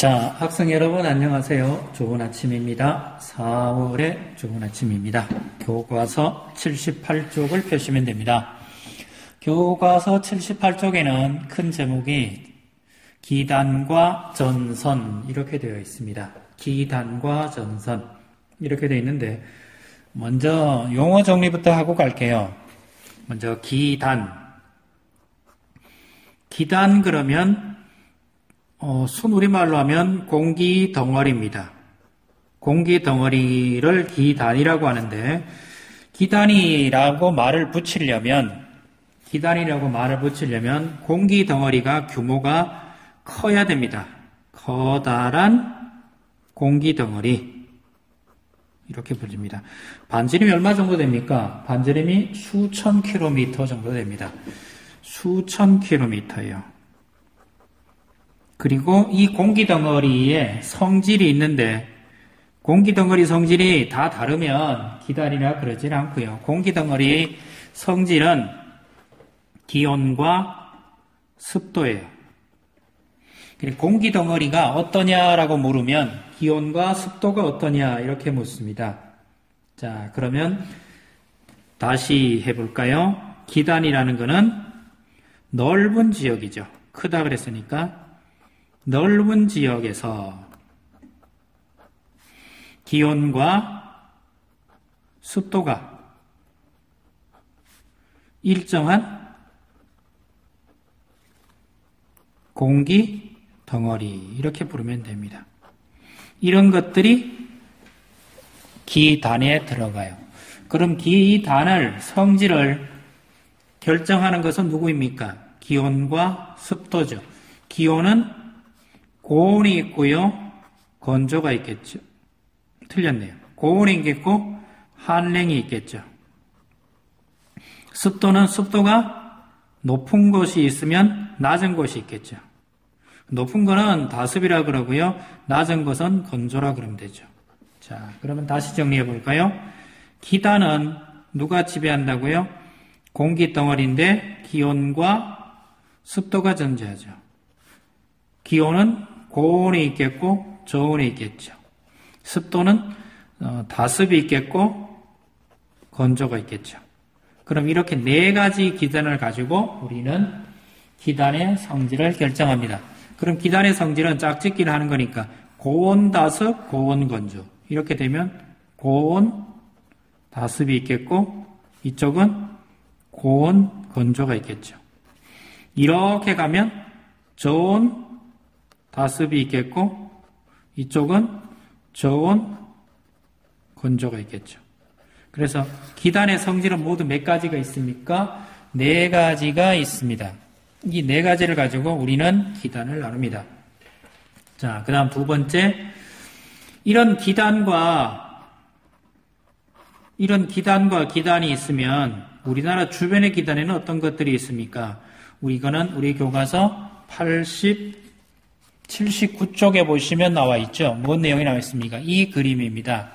자, 학생 여러분 안녕하세요. 좋은 아침입니다. 4월의 좋은 아침입니다. 교과서 78쪽을 펴시면 됩니다. 교과서 78쪽에는 큰 제목이 기단과 전선 이렇게 되어 있습니다. 기단과 전선 이렇게 되어 있는데 먼저 용어 정리부터 하고 갈게요. 먼저 기단. 기단 그러면 순우리말로 하면 공기 덩어리입니다. 공기 덩어리를 기단이라고 하는데 기단이라고 말을 붙이려면 공기 덩어리가 규모가 커야 됩니다. 커다란 공기 덩어리 이렇게 불립니다. 반지름이 얼마 정도 됩니까? 반지름이 수천 킬로미터 정도 됩니다. 수천 킬로미터예요. 그리고 이 공기덩어리에 성질이 있는데 공기덩어리 성질이 다 다르면 기단이라 그러질 않고요. 공기덩어리의 성질은 기온과 습도예요. 공기덩어리가 어떠냐라고 물으면 기온과 습도가 어떠냐 이렇게 묻습니다. 자, 그러면 다시 해볼까요? 기단이라는 것은 넓은 지역이죠. 크다 그랬으니까 넓은 지역에서 기온과 습도가 일정한 공기 덩어리 이렇게 부르면 됩니다. 이런 것들이 기단에 들어가요. 그럼 기단을 성질을 결정하는 것은 누구입니까? 기온과 습도죠. 기온은 고온이 있고요. 건조가 있겠죠. 틀렸네요. 고온이 있겠고 한랭이 있겠죠. 습도는 습도가 높은 곳이 있으면 낮은 곳이 있겠죠. 높은 거는 다습이라 그러고요. 낮은 것은 건조라 그러면 되죠. 자, 그러면 다시 정리해 볼까요? 기단은 누가 지배한다고요? 공기 덩어리인데 기온과 습도가 존재하죠. 기온은 고온이 있겠고 저온이 있겠죠. 습도는 다습이 있겠고 건조가 있겠죠. 그럼 이렇게 네 가지 기단을 가지고 우리는 기단의 성질을 결정합니다. 그럼 기단의 성질은 짝짓기를 하는 거니까 고온 다습, 고온 건조 이렇게 되면 고온 다습이 있겠고 이쪽은 고온 건조가 있겠죠. 이렇게 가면 저온 다습이 있겠고 이쪽은 저온 건조가 있겠죠. 그래서 기단의 성질은 모두 몇 가지가 있습니까? 네 가지가 있습니다. 이 네 가지를 가지고 우리는 기단을 나눕니다. 자, 그 다음 두 번째, 이런 기단과 기단이 있으면 우리나라 주변의 기단에는 어떤 것들이 있습니까? 이거는 우리 교과서 79쪽에 보시면 나와 있죠. 뭔 내용이 나와 있습니까? 이 그림입니다.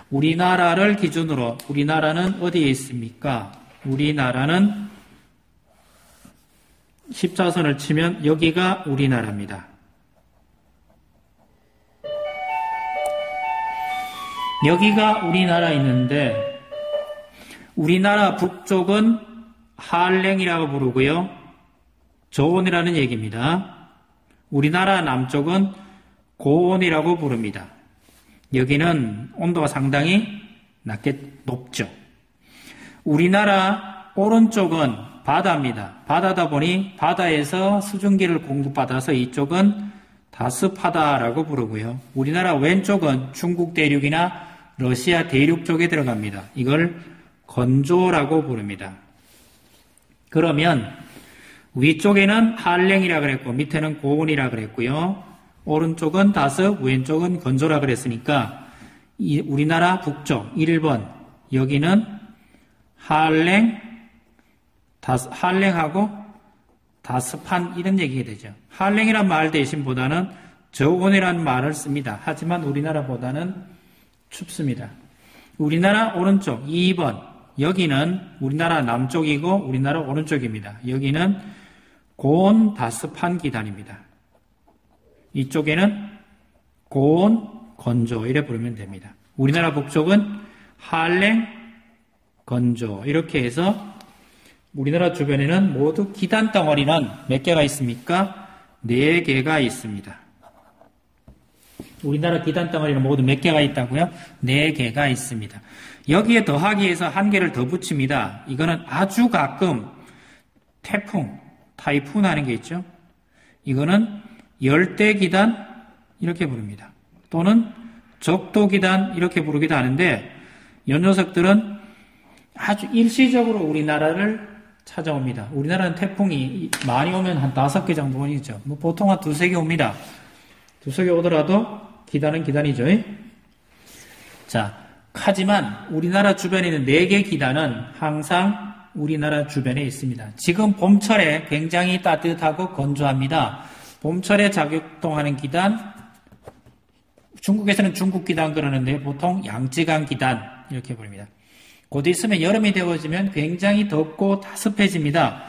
우리나라를 기준으로 우리나라는 어디에 있습니까? 우리나라는 십자선을 치면 여기가 우리나라입니다. 여기가 우리나라 있는데 우리나라 북쪽은 한랭이라고 부르고요. 저온이라는 얘기입니다. 우리나라 남쪽은 고온이라고 부릅니다. 여기는 온도가 상당히 높죠. 우리나라 오른쪽은 바다입니다. 바다다 보니 바다에서 수증기를 공급받아서 이쪽은 다습하다라고 부르고요. 우리나라 왼쪽은 중국 대륙이나 러시아 대륙 쪽에 들어갑니다. 이걸 건조라고 부릅니다. 그러면 위쪽에는 한랭이라 그랬고 밑에는 고온이라 그랬고요. 오른쪽은 다습, 왼쪽은 건조라 그랬으니까 우리나라 북쪽 1번 여기는 한랭하고 다습한 이런 얘기가 되죠. 한랭이란 말 대신보다는 저온이라는 말을 씁니다. 하지만 우리나라보다는 춥습니다. 우리나라 오른쪽 2번 여기는 우리나라 남쪽이고 우리나라 오른쪽입니다. 여기는 고온 다습한 기단입니다. 이쪽에는 고온, 건조 이래 부르면 됩니다. 우리나라 북쪽은 한랭, 건조 이렇게 해서 우리나라 주변에는 모두 기단 덩어리는 몇 개가 있습니까? 4개가 있습니다. 우리나라 기단 덩어리는 모두 몇 개가 있다고요? 4개가 있습니다. 여기에 더하기 위해서 한 개를 더 붙입니다. 이거는 아주 가끔 태풍, 타이푼 하는 게 있죠. 이거는 열대기단 이렇게 부릅니다. 또는 적도기단 이렇게 부르기도 하는데 이 녀석들은 아주 일시적으로 우리나라를 찾아옵니다. 우리나라는 태풍이 많이 오면 한 5개 정도 오죠. 보통 한 2-3개 옵니다. 2-3개 오더라도 기단은 기단이죠. 자, 하지만 우리나라 주변에 있는 4개 기단은 항상 우리나라 주변에 있습니다. 지금 봄철에 굉장히 따뜻하고 건조합니다. 봄철에 작동하는 기단, 중국에서는 중국 기단 그러는데 보통 양쯔강 기단 이렇게 부릅니다. 곧 있으면 여름이 되어지면 굉장히 덥고 따습해집니다.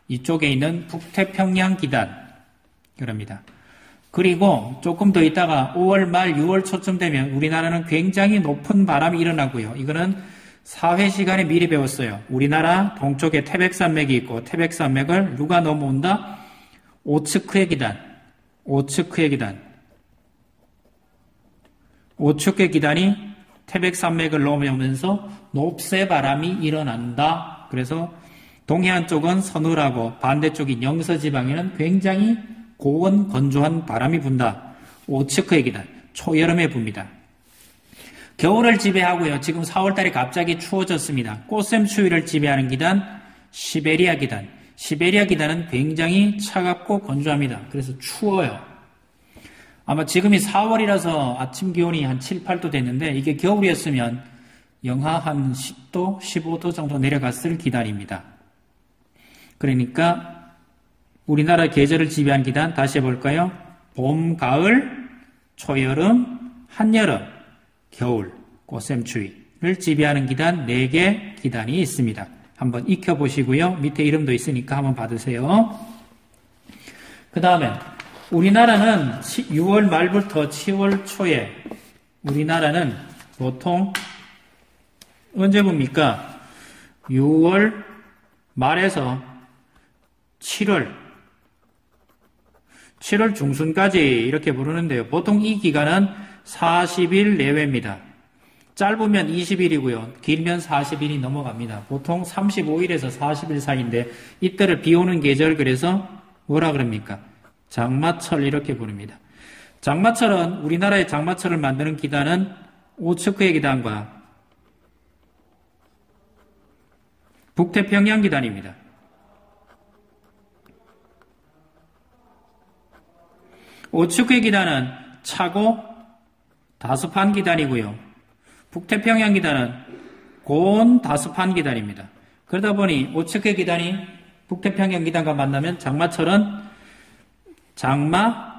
이쪽에 있는 북태평양 기단 그럽니다. 그리고 조금 더 있다가 5월 말 6월 초쯤 되면 우리나라는 굉장히 높은 바람이 일어나고요. 이거는 4회 시간에 미리 배웠어요. 우리나라 동쪽에 태백산맥이 있고 태백산맥을 누가 넘어온다? 오츠크의 기단. 오츠크의 기단. 오츠크의 기단이 태백산맥을 넘어오면서 높새 바람이 일어난다. 그래서 동해안 쪽은 서늘하고 반대쪽인 영서지방에는 굉장히 고온 건조한 바람이 분다. 오츠크의 기단. 초여름에 붑니다. 겨울을 지배하고요. 지금 4월달에 갑자기 추워졌습니다. 꽃샘 추위를 지배하는 기단 시베리아 기단. 시베리아 기단은 굉장히 차갑고 건조합니다. 그래서 추워요. 아마 지금이 4월이라서 아침 기온이 한 7, 8도 됐는데 이게 겨울이었으면 영하 한 10도, 15도 정도 내려갔을 기단입니다. 그러니까 우리나라 계절을 지배한 기단 다시 해볼까요? 봄, 가을, 초여름, 한여름, 겨울, 꽃샘추위를 지배하는 기단 4개 기단이 있습니다. 한번 익혀보시고요. 밑에 이름도 있으니까 한번 받으세요. 그 다음에 우리나라는 6월 말부터 7월 초에 우리나라는 보통 언제 봅니까? 6월 말에서 7월 중순까지 이렇게 부르는데요. 보통 이 기간은 40일 내외입니다. 짧으면 20일이고요. 길면 40일이 넘어갑니다. 보통 35일에서 40일 사이인데 이때를 비 오는 계절 그래서 뭐라 그럽니까? 장마철 이렇게 부릅니다. 장마철은 우리나라의 장마철을 만드는 기단은 오츠크의 기단과 북태평양 기단입니다. 오츠크의 기단은 차고 다습한 기단이고요. 북태평양 기단은 고온 다습한 기단입니다. 그러다 보니 오츠크의 기단이 북태평양 기단과 만나면 장마철은 장마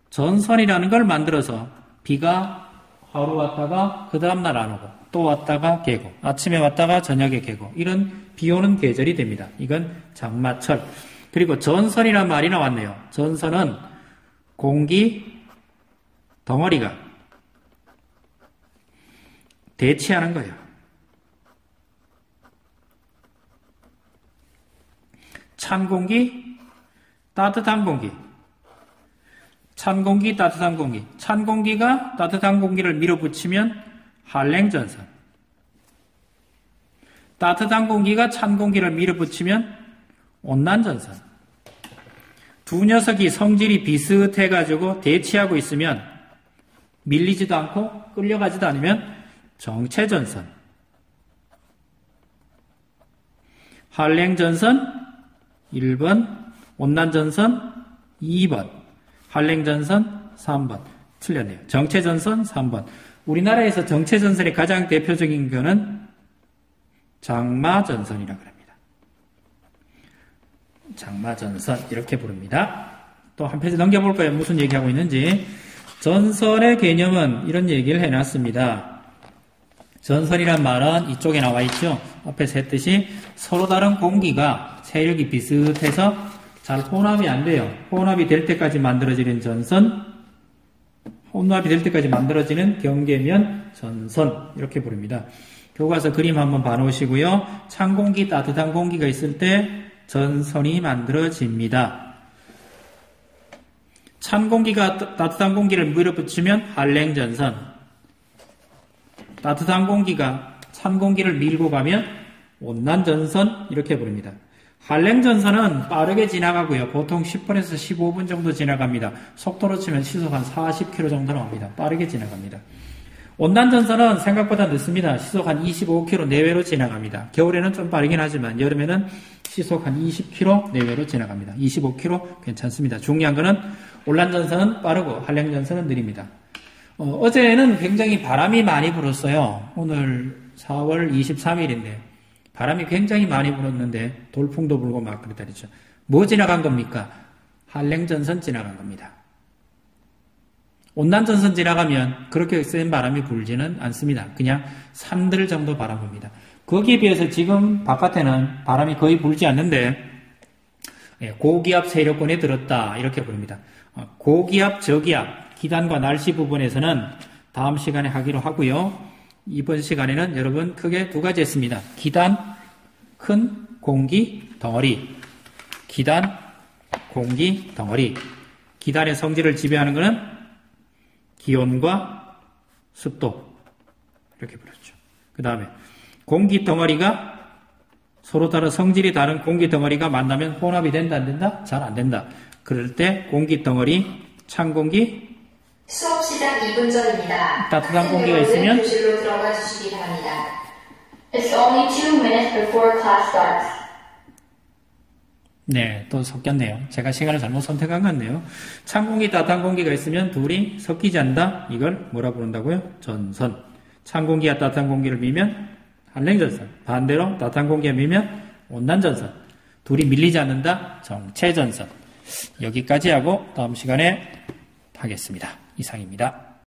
전선이라는 걸 만들어서 비가 하루 왔다가 그 다음날 안 오고 또 왔다가 개고 아침에 왔다가 저녁에 개고 이런 비 오는 계절이 됩니다. 이건 장마철. 그리고 전선이라는 말이 나왔네요. 전선은 공기 덩어리가 대치하는 거예요. 찬 공기, 따뜻한 공기. 찬 공기, 따뜻한 공기. 찬 공기가 따뜻한 공기를 밀어붙이면 한랭전선. 따뜻한 공기가 찬 공기를 밀어붙이면 온난전선. 두 녀석이 성질이 비슷해가지고 대치하고 있으면 밀리지도 않고 끌려가지도 않으면 정체전선. 한랭전선 1번, 온난전선 2번, 한랭전선 3번. 틀렸네요. 정체전선 3번. 우리나라에서 정체전선의 가장 대표적인 거는 장마전선이라고 합니다. 장마전선 이렇게 부릅니다. 또 한 페이지 넘겨볼까요? 무슨 얘기하고 있는지. 전선의 개념은 이런 얘기를 해놨습니다. 전선이란 말은 이쪽에 나와 있죠. 앞에서 했듯이 서로 다른 공기가 세력이 비슷해서 잘 혼합이 안 돼요. 혼합이 될 때까지 만들어지는 전선, 혼합이 될 때까지 만들어지는 경계면 전선 이렇게 부릅니다. 교과서 그림 한번 봐놓으시고요. 찬 공기, 따뜻한 공기가 있을 때 전선이 만들어집니다. 찬 공기가 따뜻한 공기를 밀어붙이면 한랭전선, 따뜻한 공기가 찬 공기를 밀고 가면 온난전선 이렇게 부릅니다. 한랭전선은 빠르게 지나가고요. 보통 10분에서 15분 정도 지나갑니다. 속도로 치면 시속 한 40km 정도 나옵니다. 빠르게 지나갑니다. 온난전선은 생각보다 늦습니다. 시속 한 25km 내외로 지나갑니다. 겨울에는 좀 빠르긴 하지만 여름에는 시속 한 20km 내외로 지나갑니다. 25km 괜찮습니다. 중요한 거는 온난전선은 빠르고 한랭전선은 느립니다. 어제는 굉장히 바람이 많이 불었어요. 오늘 4월 23일인데 바람이 굉장히 많이 불었는데 돌풍도 불고 막 그랬다 그랬죠. 뭐 지나간 겁니까? 한랭전선 지나간 겁니다. 온난전선 지나가면 그렇게 센 바람이 불지는 않습니다. 그냥 산들 정도 바람 붑니다. 거기에 비해서 지금 바깥에는 바람이 거의 불지 않는데 고기압 세력권에 들었다 이렇게 부릅니다. 고기압, 저기압, 기단과 날씨 부분에서는 다음 시간에 하기로 하고요. 이번 시간에는 여러분 크게 두 가지 했습니다. 기단, 큰 공기 덩어리. 기단, 공기 덩어리. 기단의 성질을 지배하는 것은 기온과 습도. 이렇게 부르죠. 그 다음에 공기 덩어리가 서로 따라 성질이 다른 공기 덩어리가 만나면 혼합이 된다, 안 된다? 잘 안 된다. 그럴 때 공기 덩어리, 찬 공기, 수업 시작 2분 전입니다. 따뜻한 공기가 있으면 교실로 들어가 주시기 바랍니다. It's only 2 minutes before class starts. 네, 또 섞였네요. 제가 시간을 잘못 선택한 것 같네요. 찬 공기, 따뜻한 공기가 있으면 둘이 섞이지 않는다. 이걸 뭐라 부른다고요? 전선. 찬 공기와 따뜻한 공기를 밀면 한랭전선. 반대로 따뜻한 공기가 밀면 온난전선. 둘이 밀리지 않는다. 정체전선. 여기까지 하고 다음 시간에 하겠습니다. 이상입니다.